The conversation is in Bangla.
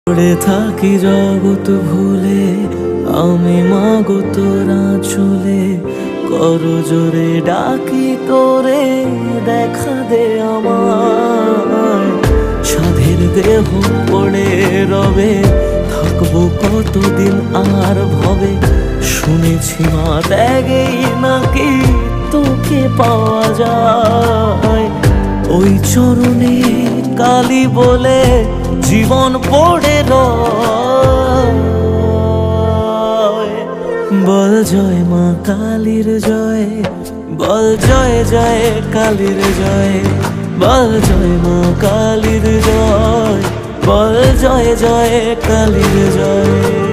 পড়ে থাকি জগৎ ভুলে, আমি মাগো তোরা চলে করো জোরে ডাকি তোরে, দেখা দে আমার। সাধের দেহ পড়ে রবে, থাকবো কতদিন আর ভবে। শুনেছি মা ত্যাগেই নাকি তোকে পাওয়া যায়। ওই চরণে কালী বলে জীবন পড়ে রয়। বল জয় মা কালীর জয়, বল জয় জয় কালীর জয়। বল জয় মা কালীর জয়, বল জয় জয় কালীর জয়।